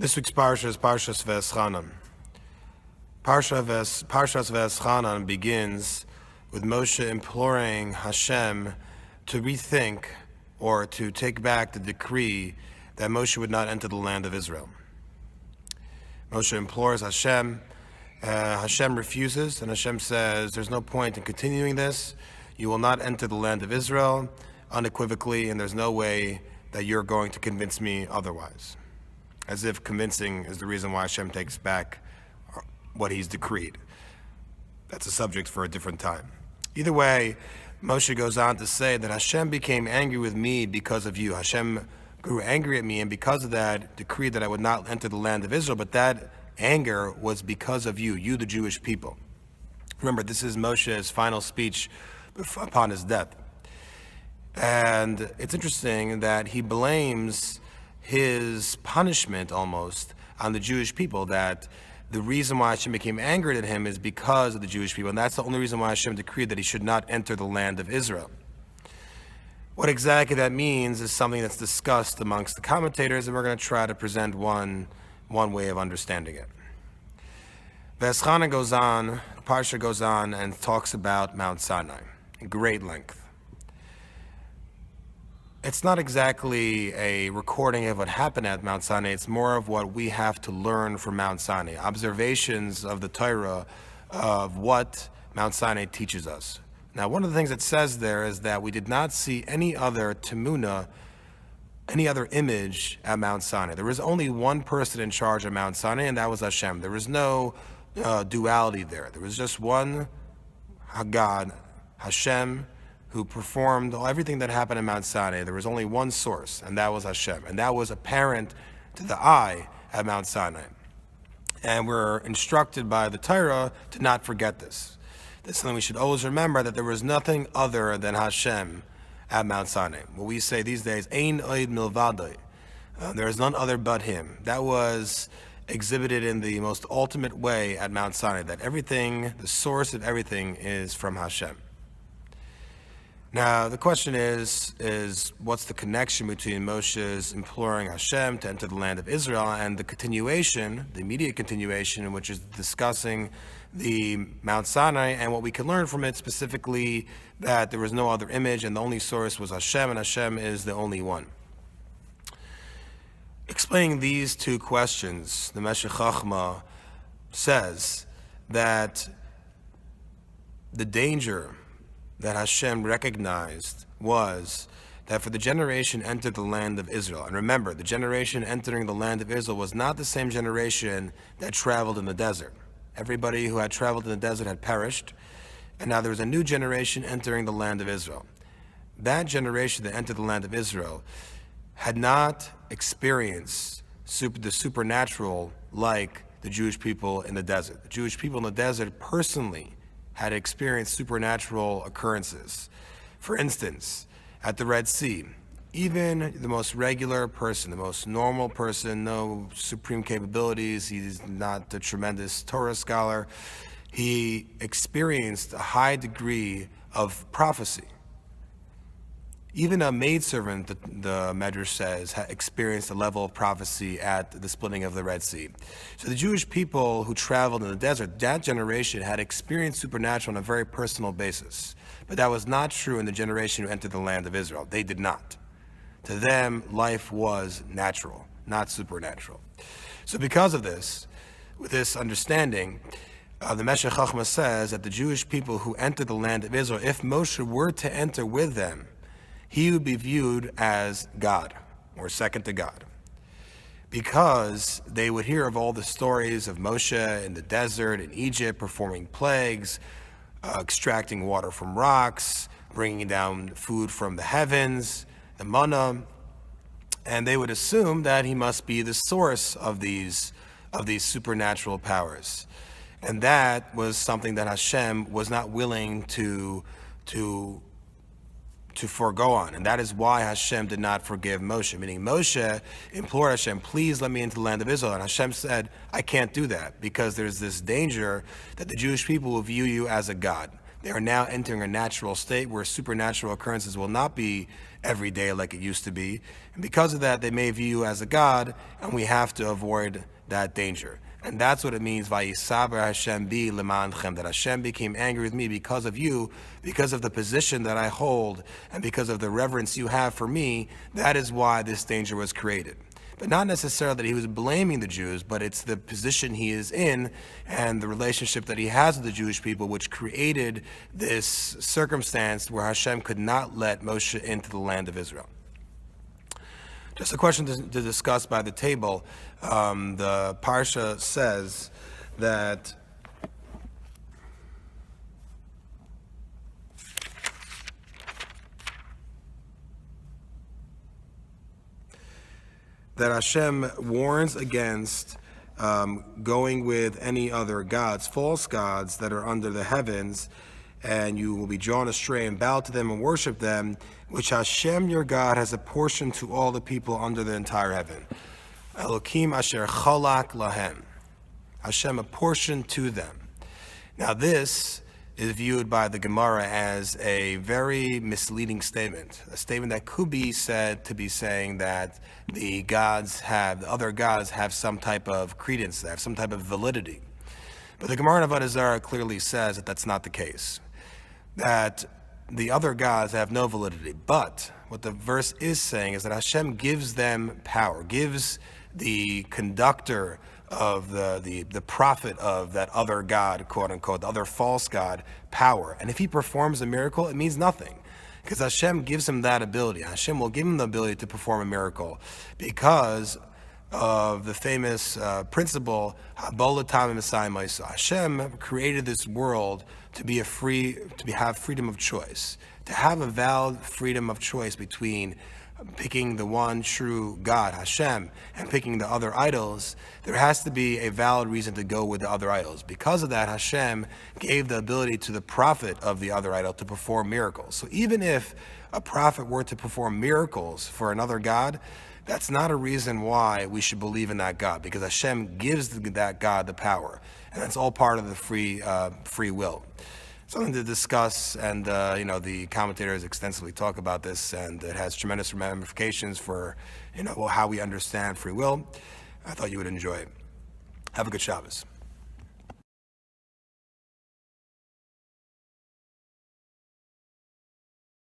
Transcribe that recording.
This week's parsha is Parshas Va'Eschanan. Parshas Va'Eschanan begins with Moshe imploring Hashem to rethink or to take back the decree that Moshe would not enter the land of Israel. Moshe implores Hashem. Hashem refuses, and Hashem says, there's no point in continuing this. You will not enter the land of Israel unequivocally, and there's no way that you're going to convince me otherwise. As if convincing is the reason why Hashem takes back what he's decreed. That's a subject for a different time. Either way, Moshe goes on to say that Hashem became angry with me because of you. Hashem grew angry at me, and because of that, decreed that I would not enter the land of Israel, but that anger was because of you, the Jewish people. Remember, this is Moshe's final speech upon his death. And it's interesting that he blames his punishment almost on the Jewish people, that the reason why Hashem became angry at him is because of the Jewish people, and that's the only reason why Hashem decreed that he should not enter the land of Israel. What exactly that means is something that's discussed amongst the commentators, and we're going to try to present one way of understanding it. Va'Eschanan goes on, the Parsha goes on and talks about Mount Sinai in great length. It's not exactly a recording of what happened at Mount Sinai. It's more of what we have to learn from Mount Sinai, observations of the Torah of what Mount Sinai teaches us. Now, one of the things it says there is that we did not see any other Temuna, any other image at Mount Sinai. There was only one person in charge of Mount Sinai, and that was Hashem. There was no duality there. There was just one God, Hashem, who performed everything that happened in Mount Sinai. There was only one source, and that was Hashem. And that was apparent to the eye at Mount Sinai. And we're instructed by the Torah to not forget this. This is something we should always remember, that there was nothing other than Hashem at Mount Sinai. What we say these days, Ein Oid Milvadoi. There is none other but him. That was exhibited in the most ultimate way at Mount Sinai, that everything, the source of everything, is from Hashem. Now, the question is what's the connection between Moshe's imploring Hashem to enter the land of Israel and the continuation, the immediate continuation, which is discussing the Mount Sinai and what we can learn from it, specifically that there was no other image and the only source was Hashem, and Hashem is the only one. Explaining these two questions, the Meshech Chochmah says that the danger that Hashem recognized was that for the generation entered the land of Israel, and remember, the generation entering the land of Israel was not the same generation that traveled in the desert. Everybody who had traveled in the desert had perished, and now there was a new generation entering the land of Israel. That generation that entered the land of Israel had not experienced the supernatural like the Jewish people in the desert. The Jewish people in the desert personally had experienced supernatural occurrences. For instance, at the Red Sea, even the most regular person, the most normal person, no supreme capabilities, he's not a tremendous Torah scholar, he experienced a high degree of prophecy. Even a maidservant, the Medrash says, experienced a level of prophecy at the splitting of the Red Sea. So the Jewish people who traveled in the desert, that generation had experienced supernatural on a very personal basis. But that was not true in the generation who entered the land of Israel. They did not. To them, life was natural, not supernatural. So because of this, with this understanding, the Meshech Chochmah says that the Jewish people who entered the land of Israel, if Moshe were to enter with them, he would be viewed as God, or second to God, because they would hear of all the stories of Moshe in the desert, in Egypt, performing plagues, extracting water from rocks, bringing down food from the heavens, the manna, and they would assume that he must be the source of these supernatural powers. And that was something that Hashem was not willing to forego on. And that is why Hashem did not forgive Moshe. Meaning Moshe implored Hashem, please let me into the land of Israel. And Hashem said, I can't do that because there's this danger that the Jewish people will view you as a God. They are now entering a natural state where supernatural occurrences will not be every day like it used to be. And because of that, they may view you as a god, and we have to avoid that danger. And that's what it means, Vayisaber Hashem bi lemanchem, that Hashem became angry with me because of you, because of the position that I hold, and because of the reverence you have for me. That is why this danger was created. But not necessarily that he was blaming the Jews, but it's the position he is in and the relationship that he has with the Jewish people which created this circumstance where Hashem could not let Moshe into the land of Israel. Just a question to discuss by the table. The Parsha says that Hashem warns against going with any other gods, false gods that are under the heavens, and you will be drawn astray and bow to them and worship them, which Hashem your God has apportioned to all the people under the entire heaven. Elokim asher chalak lahem. Hashem apportioned to them. Now this is viewed by the Gemara as a very misleading statement, a statement that could be said to be saying that the other gods have some type of credence, they have some type of validity. But the Gemara in Avodah Zarah clearly says that that's not the case, that the other gods have no validity. But what the verse is saying is that Hashem gives them power, gives the conductor of the prophet of that other god, quote unquote, the other false god, power. And if he performs a miracle, it means nothing, because Hashem gives him that ability. Hashem will give him the ability to perform a miracle because of the famous principle, Hashem created this world to have freedom of choice, to have a valid freedom of choice between picking the one true God, Hashem, and picking the other idols. There has to be a valid reason to go with the other idols. Because of that, Hashem gave the ability to the prophet of the other idol to perform miracles. So even if a prophet were to perform miracles for another God, that's not a reason why we should believe in that God, because Hashem gives that God the power, and that's all part of the free will. Something to discuss, and the commentators extensively talk about this, and it has tremendous ramifications for how we understand free will. I thought you would enjoy it. Have a good Shabbos.